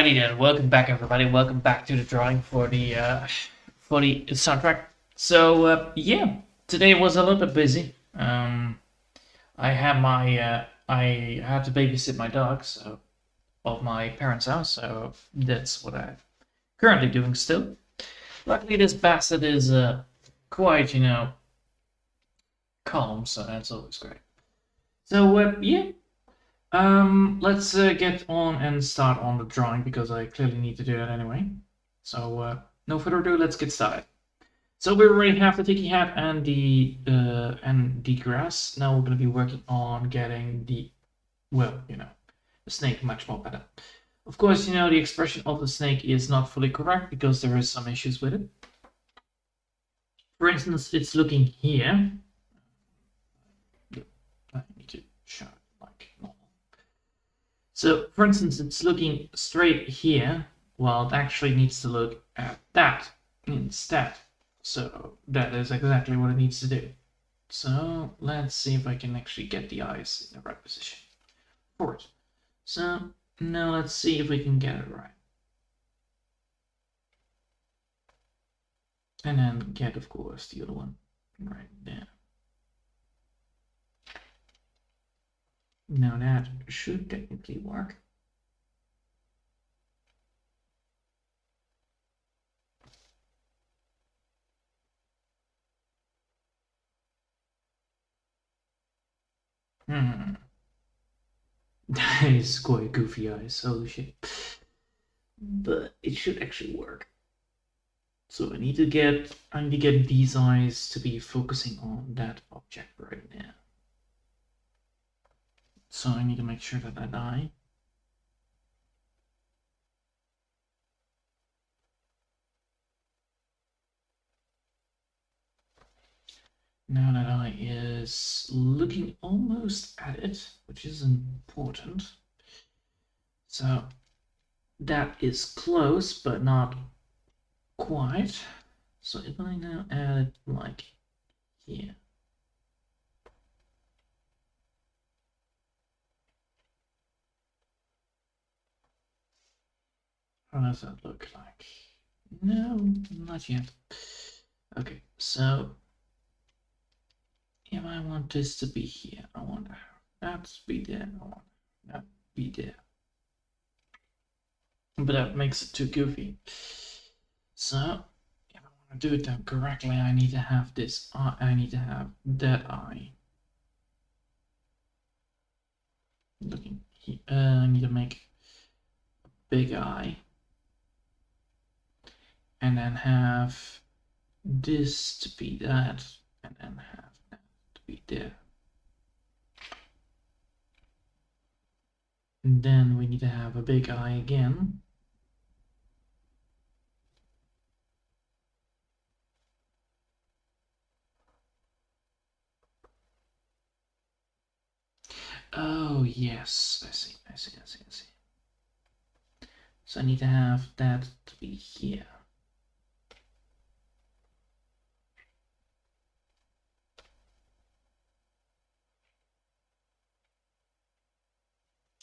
Alrighty then, welcome back everybody. Welcome back to the drawing for the soundtrack. So yeah, today was a little bit busy. I had to babysit my dog, so of my parents' house. So that's what I'm currently doing still. Luckily, this bastard is quite calm, so that's always great. So yeah, let's get on and start on the drawing because I clearly need to do that anyway. So no further ado, let's get started. So we already have the tiki hat and the grass. Now we're going to be working on getting the snake much more better. Of course, the expression of the snake is not fully correct because there is some issues with it. For instance, it's looking here. I need to show it like normal. So, for instance, it's looking straight here, while it actually needs to look at that instead. So that is exactly what it needs to do. So let's see if I can actually get the eyes in the right position for it. So now let's see if we can get it right. And then get, of course, the other one right there. Now that should technically work. That is quite goofy eyes, holy shit. But it should actually work. So I need to get these eyes to be focusing on that object right now. So I need to make sure that eye. Now that eye is looking almost at it, which is important. So that is close, but not quite. So if I now add it like here. How does that look like? No, not yet. Okay, so if I want this to be here, I want that to be there, I want that to be there. But that makes it too goofy. So if I want to do it correctly, I need to have this eye, I need to have that eye. Looking here, I need to make a big eye. And then have this to be that, and then have that to be there. And then we need to have a big eye again. Oh, yes, I see. So I need to have that to be here.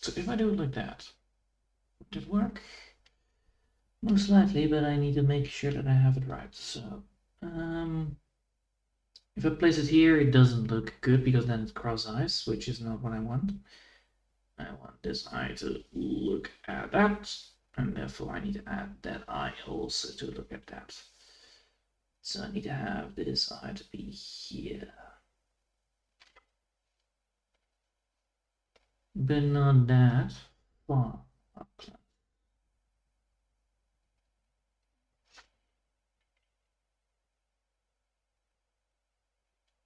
So if I do it like that, would it work? Most likely, but I need to make sure that I have it right. So, if I place it here, it doesn't look good because then it's cross eyes, which is not what I want. I want this eye to look at that, and therefore I need to add that eye also to look at that. So I need to have this eye to be here. But not that far up.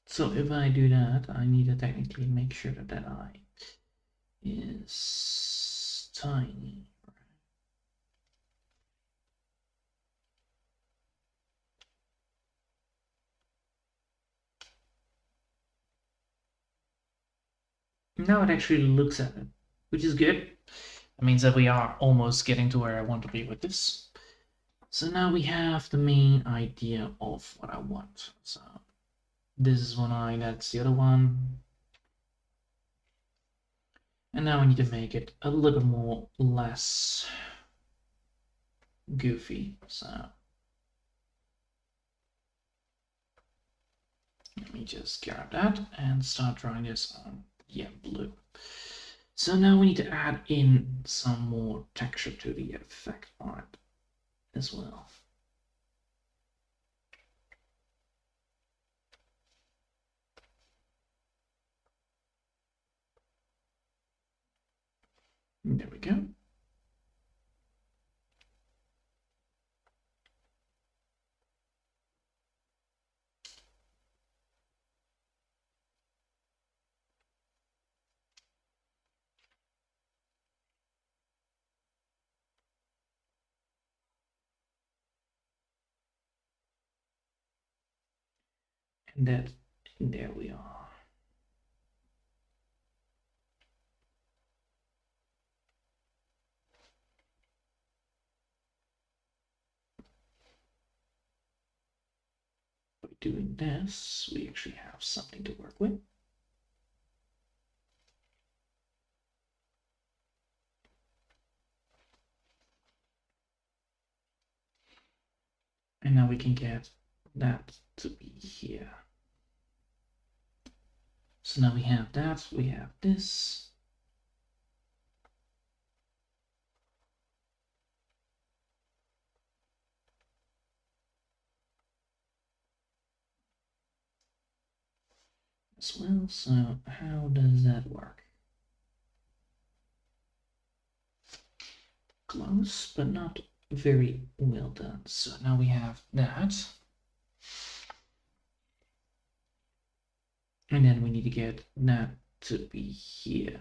So if I do that, I need to technically make sure that that eye is tiny. Now it actually looks at it, which is good. That means that we are almost getting to where I want to be with this. So now we have the main idea of what I want. So this is one eye, that's the other one. And now I need to make it a little more less goofy. So let me just grab that and start drawing this on blue. So now we need to add in some more texture to the effect art as well. There we go. And there we are. By doing this, we actually have something to work with. And now we can get that to be here. So now we have that, we have this. As well, so how does that work? Close, but not very well done. So now we have that. And then we need to get that to be here.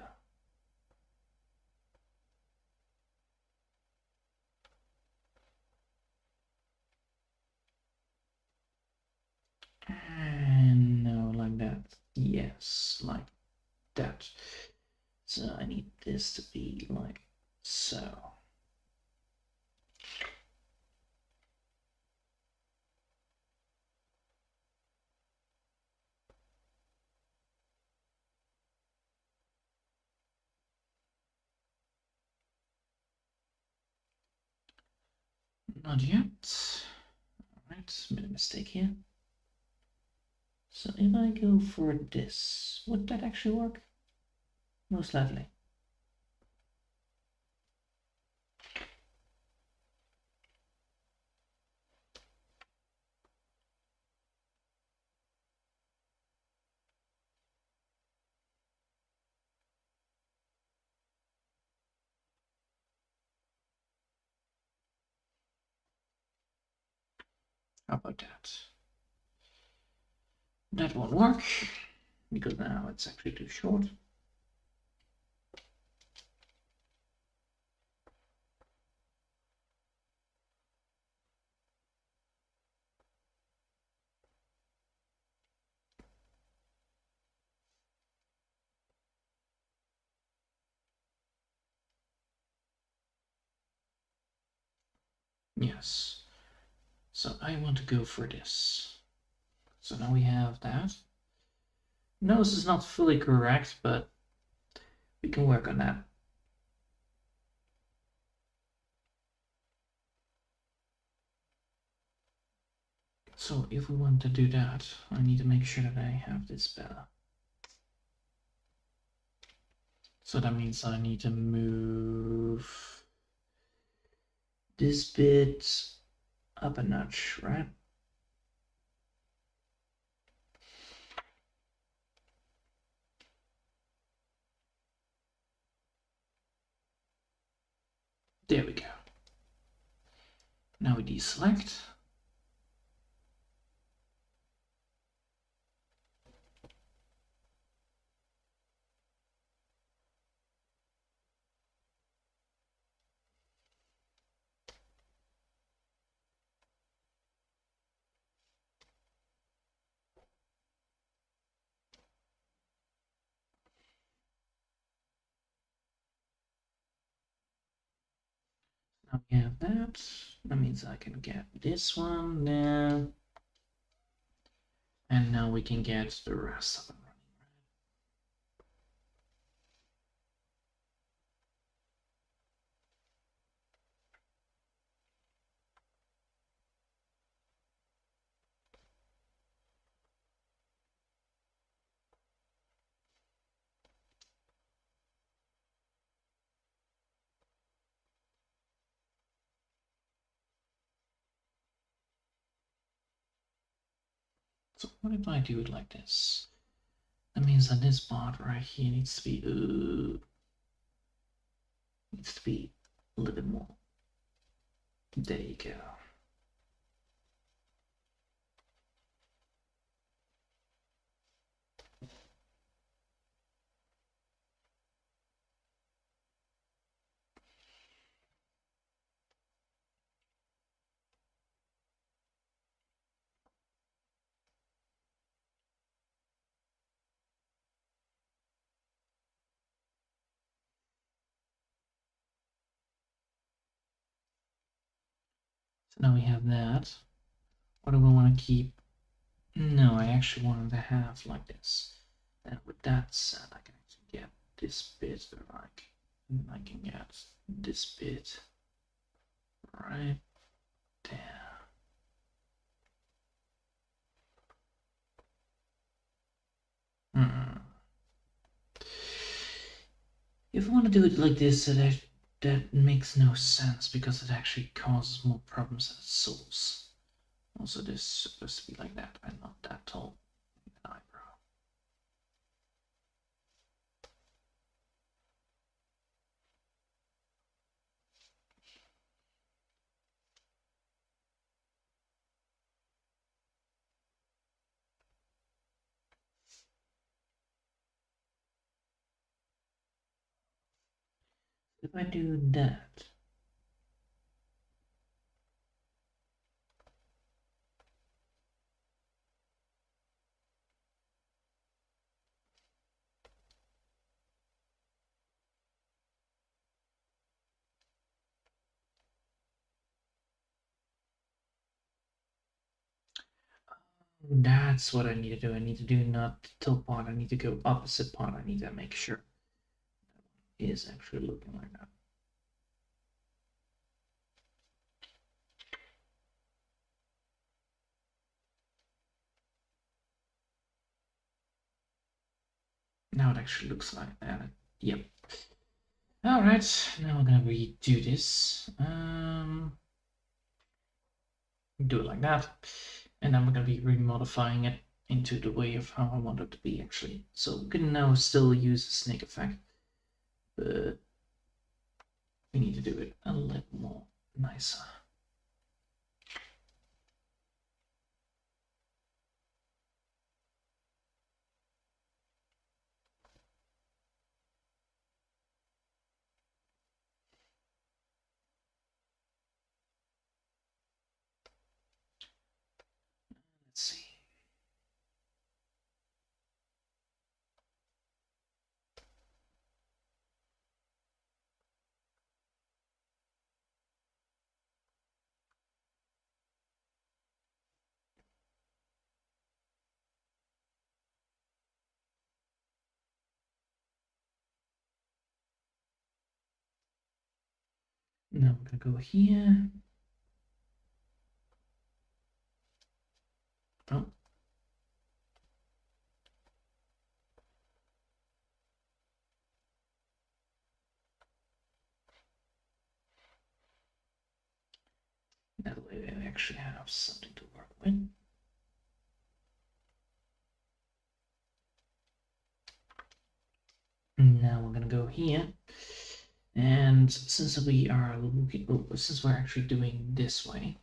And no, like that. Yes, like that. So I need this to be like so. Not yet. Alright, made a mistake here. So if I go for this, would that actually work? Most likely. How about that? That won't work because now it's actually too short. Yes. So I want to go for this. So now we have that. No, this is not fully correct, but we can work on that. So if we want to do that, I need to make sure that I have this better. So that means I need to move this bit up a notch, right? There we go. Now we deselect. Now we have that. That means I can get this one there. And now we can get the rest of them running. So what if I do it like this? That means that this part right here needs to be a little bit more. There you go. So now we have that. What do we want to keep? No, I actually wanted to have like this. And with that said, I can actually get this bit like, I can get this bit right there. If I want to do it like this, that makes no sense because it actually causes more problems than it solves. Also, this is supposed to be like that and not that tall an eyebrow. If I do that, that's what I need to do. I need to do not the tilt part. I need to go opposite part. I need to make sure it is actually looking like that. Now it actually looks like that. Yep. All right. Now we're gonna redo this. Do it like that, and then we're gonna be remodifying it into the way of how I want it to be actually. So we can now still use the snake effect, but we need to do it a little more nicer. Let's see. Now we're gonna go here. Oh. That way we actually have something to work with. Now we're gonna go here. And since we are looking, since we're actually doing this way,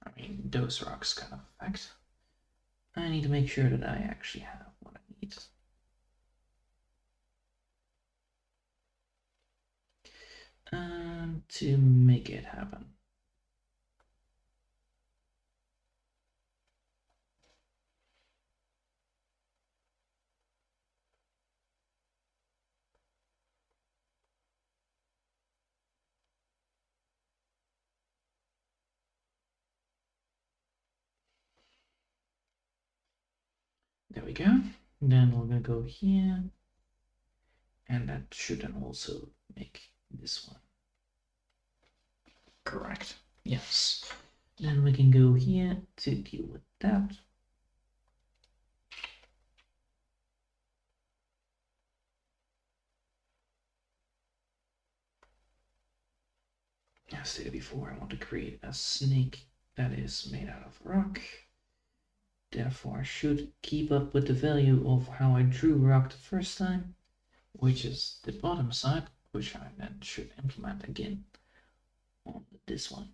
I mean, those rocks kind of effect, I need to make sure that I actually have what I need. To make it happen. There we go. Then we're gonna go here, and that should then also make this one correct. Yes. Then we can go here to deal with that. As stated before, I want to create a snake that is made out of rock. Therefore, I should keep up with the value of how I drew rock the first time, which is the bottom side, which I then should implement again on this one.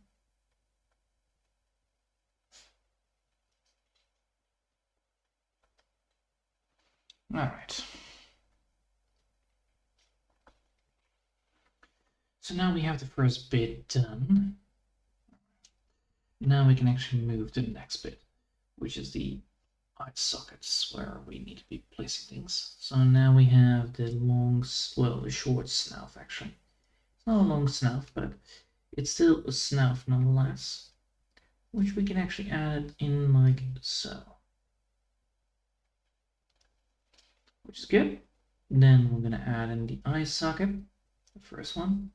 All right. So now we have the first bit done. Now we can actually move to the next bit, which is the eye sockets where we need to be placing things. So now we have the long, well, the short snout actually. It's not a long snout, but it's still a snout nonetheless, which we can actually add in like so, which is good. Then we're gonna add in the eye socket, the first one,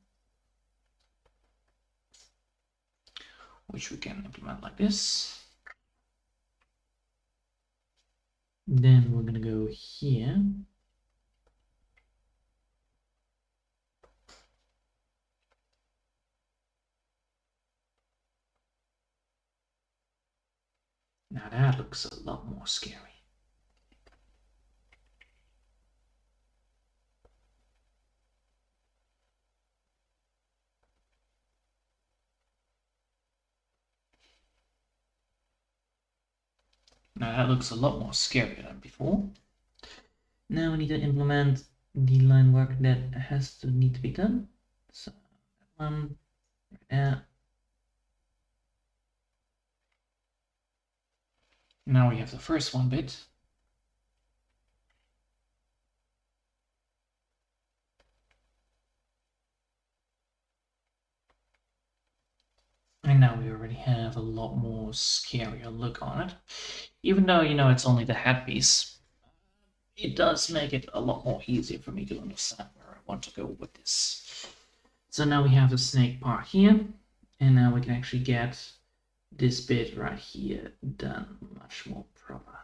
which we can implement like this. Then we're gonna go here. Now that looks a lot more scary. Now that looks a lot more scary than before. Now we need to implement the line work that has to need to be done. So that one, now we have the first one bit. And now we already have a lot more scarier look on it. Even though, you know, it's only the headpiece, it does make it a lot more easier for me to understand where I want to go with this. So now we have the snake part here, and now we can actually get this bit right here done much more proper.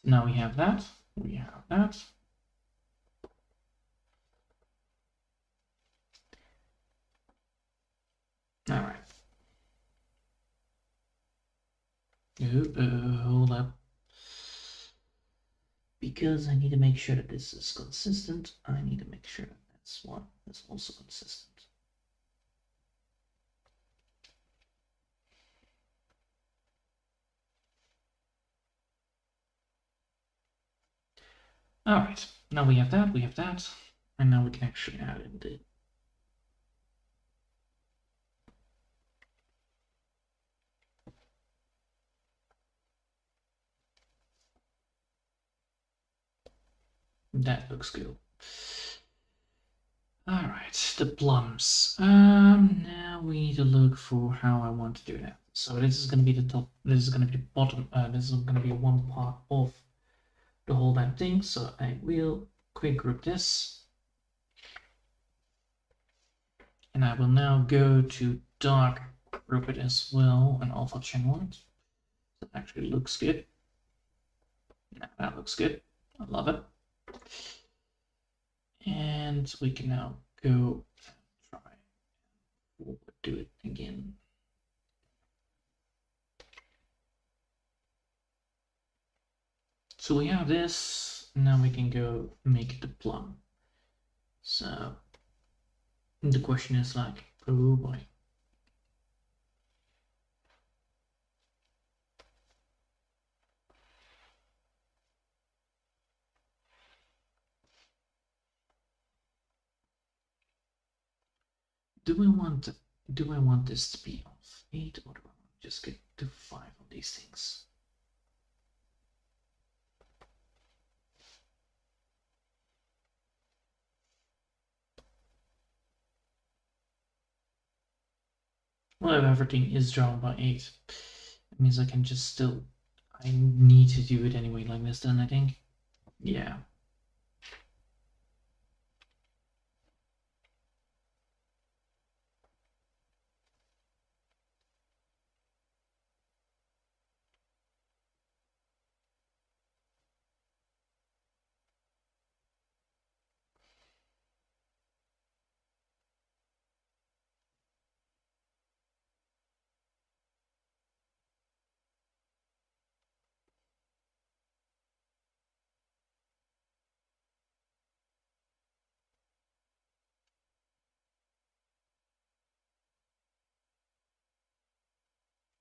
So now we have that, we have that. All right. Hold up. Because I need to make sure that this is consistent, I need to make sure that that's one is also consistent. All right, now we have that, and now we can actually add in the that looks good. All right, the plums. Now we need to look for how I want to do that. So this is going to be the top. This is going to be the bottom. This is going to be one part of the whole damn thing. So I will quick group this, and I will now go to dark group it as well, and alpha chain one. That actually looks good. Yeah, that looks good. I love it. And we can now go try do it again. So we have this. Now we can go make the plum. So the question is like, oh boy. Do I want this to be off 8 or do I want to just get to 5 on these things? Well, if everything is drawn by 8, it means I can just still, I need to do it anyway like this then, I think. Yeah.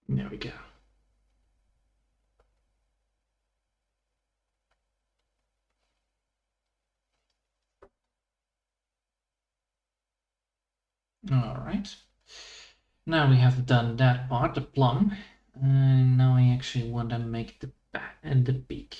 There we go. All right. Now we have done that part, the plum. And now I actually want to make the back and the beak.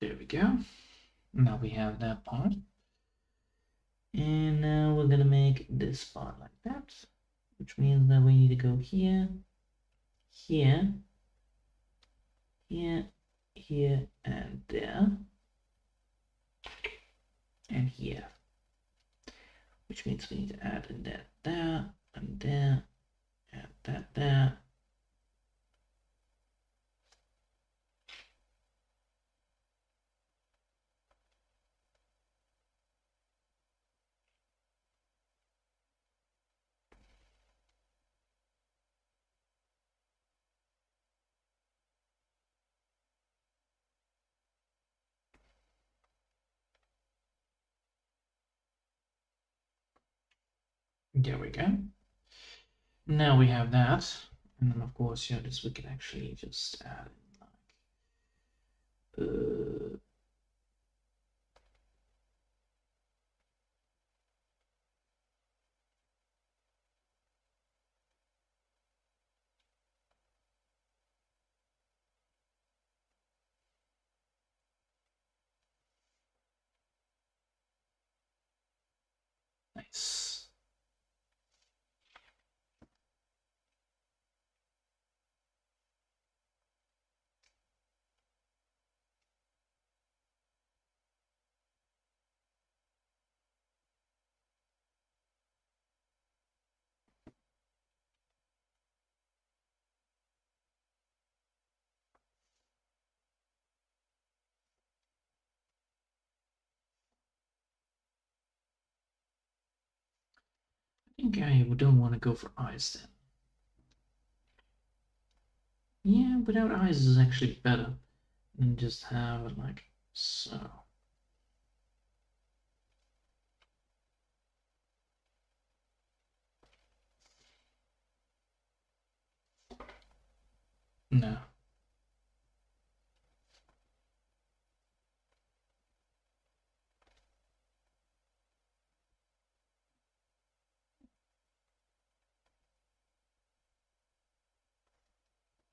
There we go. Now we have that part. And now we're gonna make this part like that, which means that we need to go here, here, here, here, and there, and here. Which means we need to add in that there, and there, and that there. There we go. Now we have that, and then of course, yeah, this we can actually just add like nice. I think I don't want to go for eyes then. Yeah, without eyes is actually better than just have it like so. No.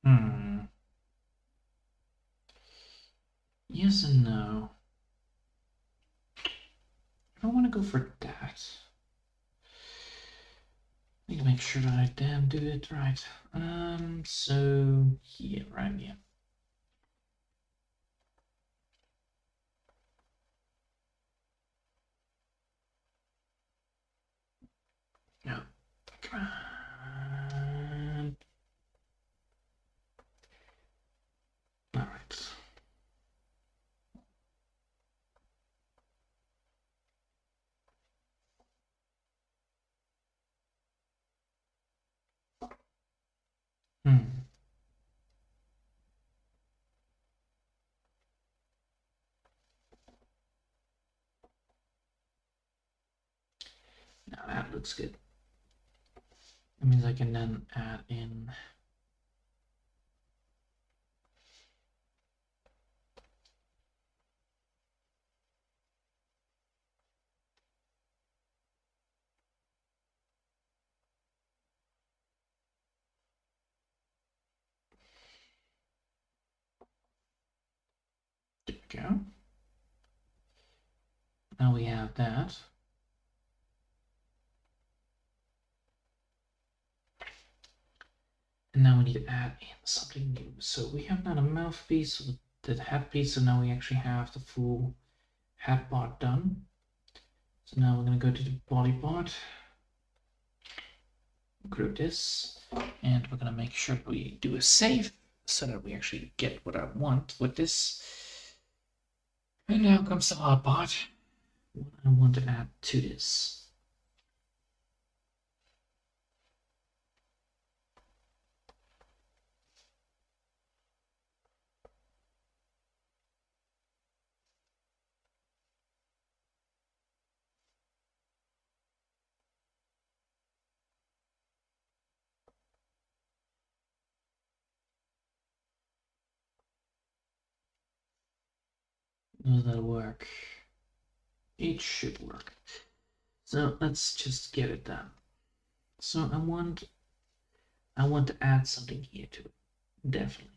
Hmm. Yes and no. I don't want to go for that. I need to make sure that I damn do it right. So here, right here. No, come on. All right. Hmm. Now that looks good. That means I can then add in. There we go. Now we have that. And now we need to add in something new. So we have now a mouthpiece, so the headpiece, so now we actually have the full head part done. So now we're going to go to the body part, group this, and we're going to make sure we do a save so that we actually get what I want with this. And now comes the hard part, what I want to add to this. Does that work? It should work. So let's just get it done. So I want to add something here to it, definitely.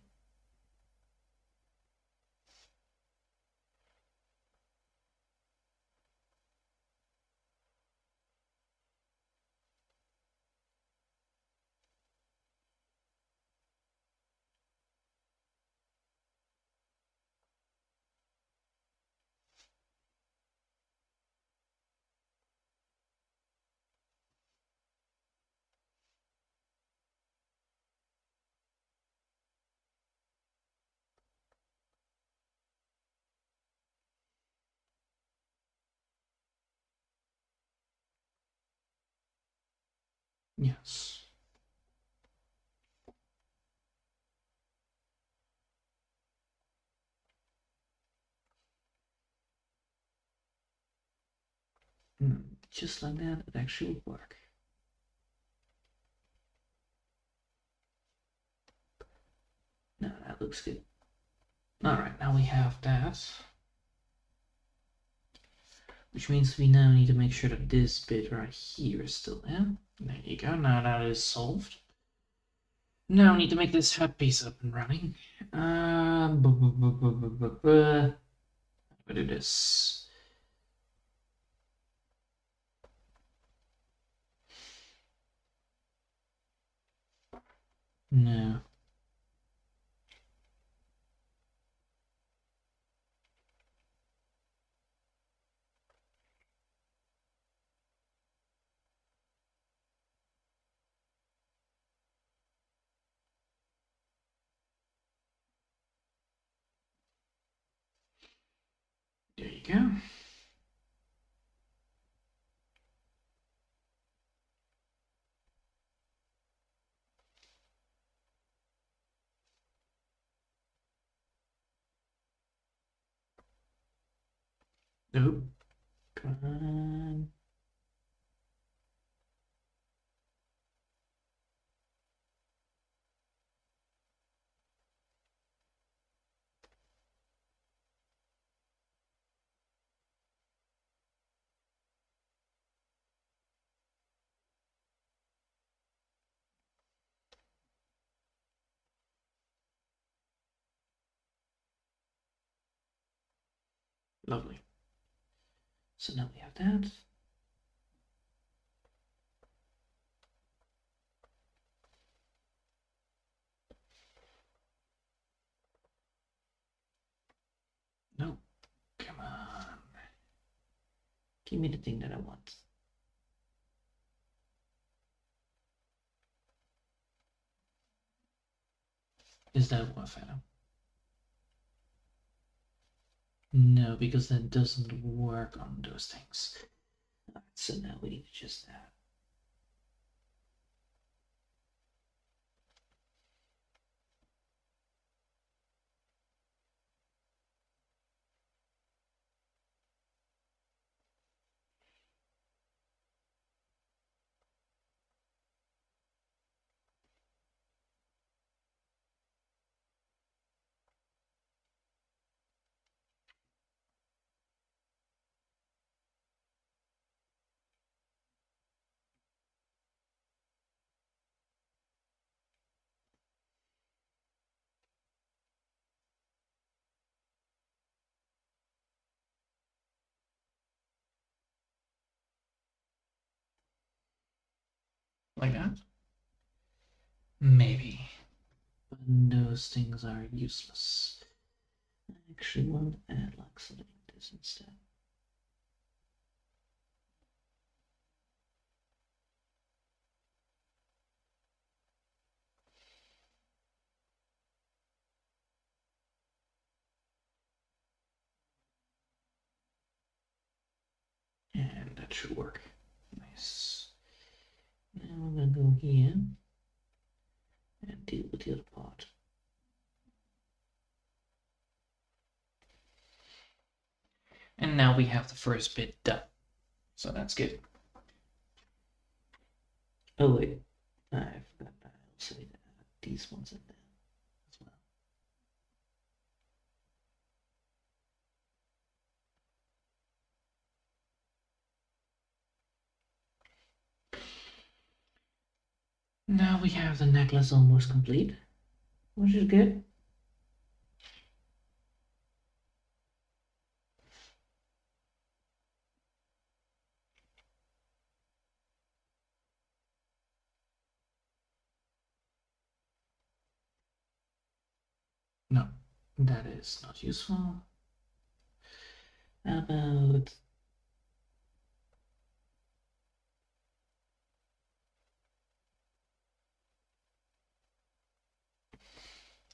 Yes. Just like that, it actually would work. No, that looks good. All right, now we have that. Which means we now need to make sure that this bit right here is still there. There you go, now that is solved. Now we need to make this head piece up and running. We'll do this. No. There you go. Nope. Come on. Lovely. So now we have that. No. Come on. Give me the thing that I want. Is that what, Phantom? No, because that doesn't work on those things. Alright, so now we need to just add. Like that? Maybe. But those things are useless. I actually want to add like something like this instead. And that should work. Nice. Now we're gonna go here and deal with the other part. And now we have the first bit done. So that's good. Oh wait, I forgot that I also need to add these ones in there as well. Now we have the necklace almost complete, which is good. No, that is not useful. How about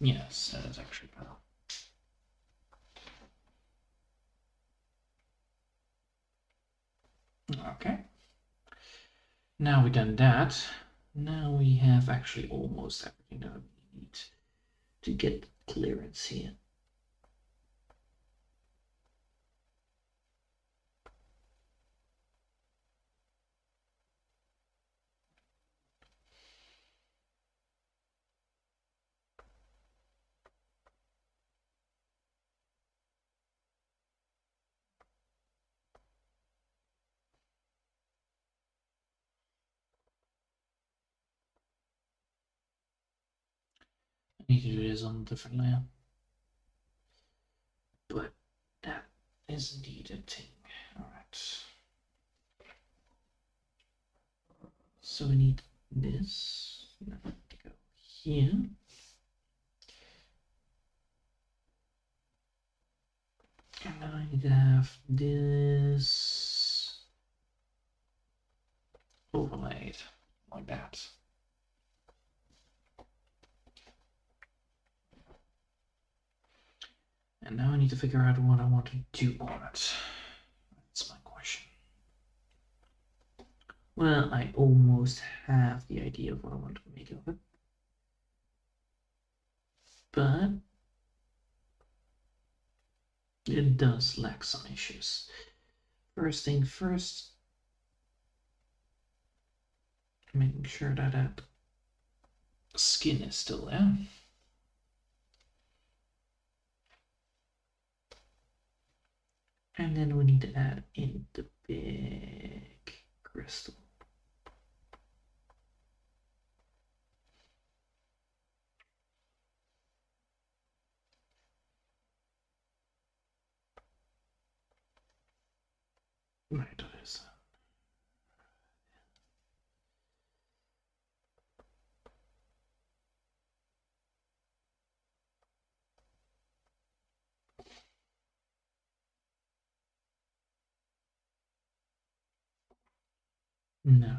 yes, that is actually better. Okay. Now we've done that. Now we have actually almost everything that we need to get clearance here. I need to do this on a different layer. But that is indeed a thing. Alright. So we need this. Now to go here. And then I need to have this overlaid like that. And now I need to figure out what I want to do on it. That's my question. Well, I almost have the idea of what I want to make of it. But it does lack some issues. First thing first, making sure that that skin is still there. And then we need to add in the big crystal. Right, that is. No.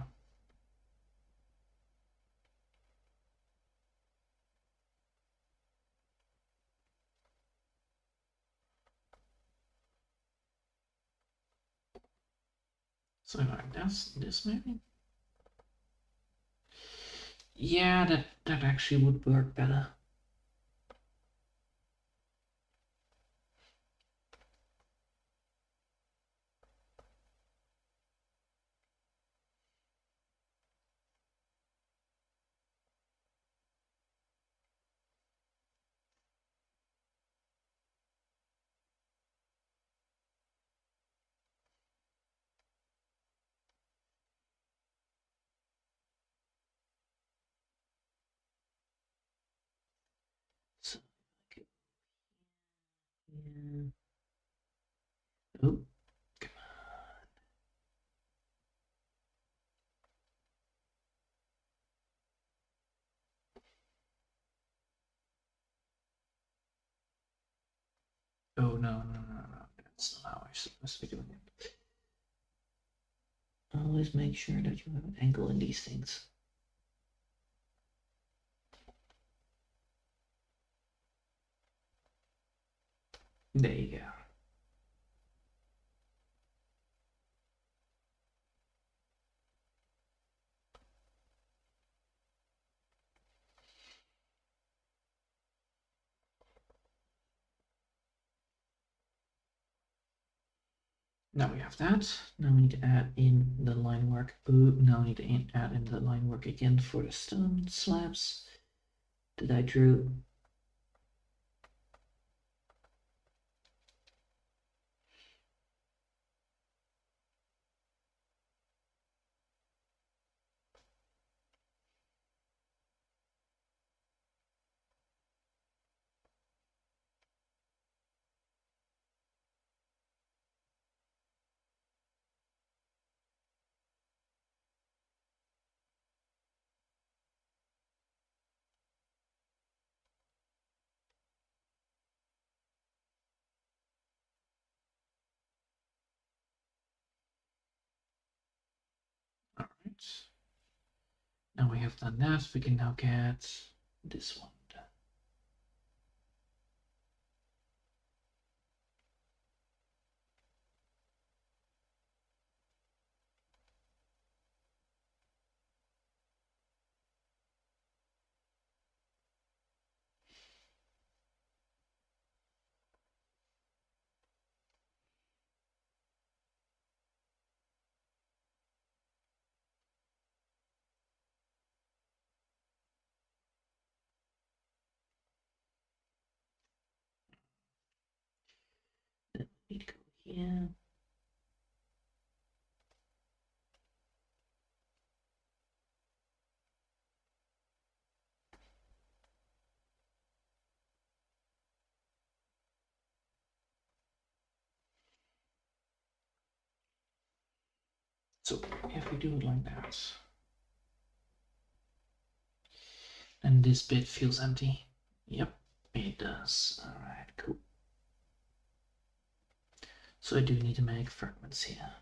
So like this maybe? Yeah, that actually would work better. So like yeah. Oh, come on. Oh no. That's not how I'm supposed to be doing it. Always make sure that you have an angle in these things. There you go. Now we have that. Now we need to add in the line work. Ooh, now we need to add in the line work again for the stone slabs that I drew. All right. Now we have done that. We can now get this one done. Then we need to go here. So if we do it like that, and this bit feels empty. Yep, it does. All right, cool. So I do need to make fragments here.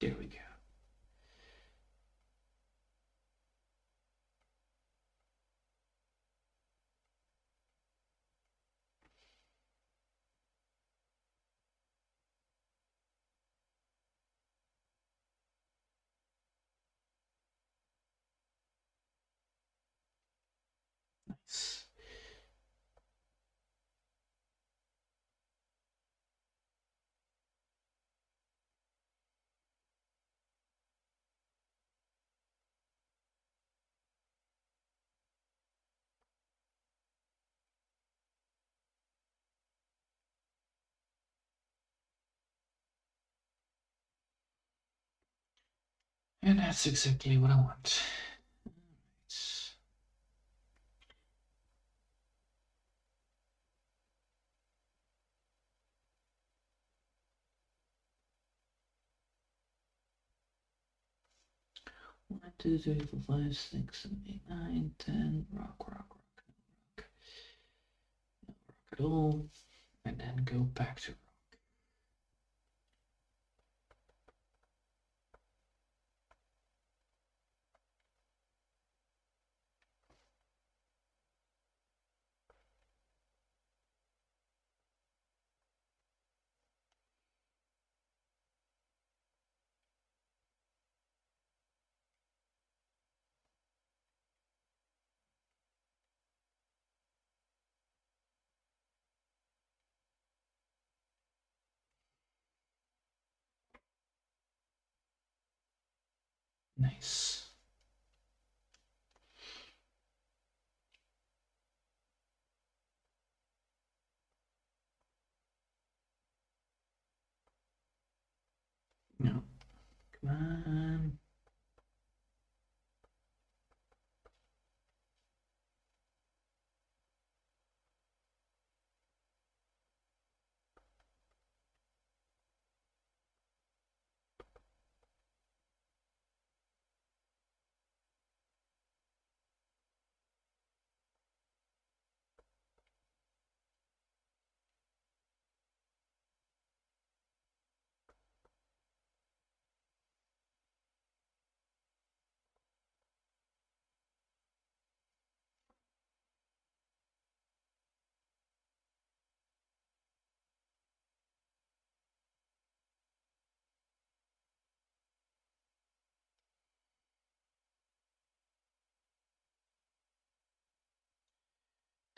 There we go. Nice. And that's exactly what I want. Right. 1, 2, 3, 4, 5, 6, 7, 8, 9, 10. Rock, rock, rock, rock. No rock at all. And then go back to rock. Nice. No. Come on.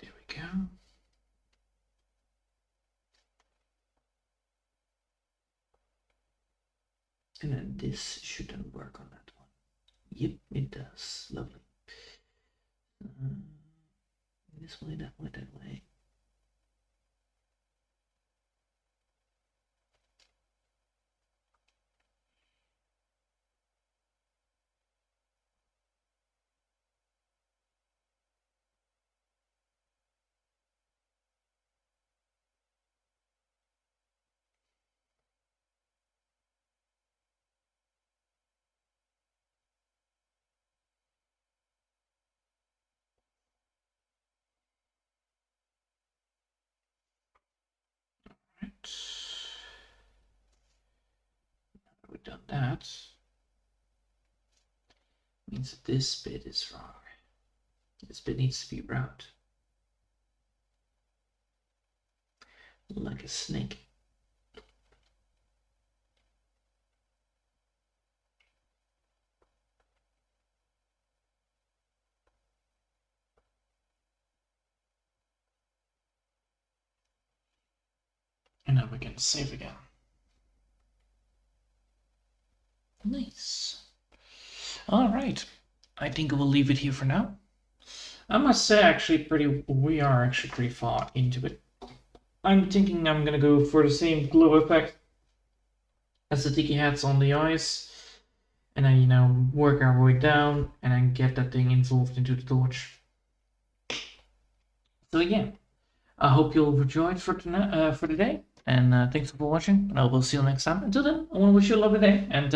There we go. And then this shouldn't work on that one. Yep, it does. Lovely. This way, that way, that way. Right. Now we've done that. Means that this bit is wrong. This bit needs to be round. Like a snake. And now we can save again. Nice. All right. I think we'll leave it here for now. I must say, we are actually pretty far into it. I'm thinking I'm gonna go for the same glow effect as the tiki hats on the eyes, and then, you know, work our way down and then get that thing involved into the torch. So yeah, I hope you'll enjoyed for today, and thanks for watching, and I will see you next time. Until then, I want to wish you a lovely day, and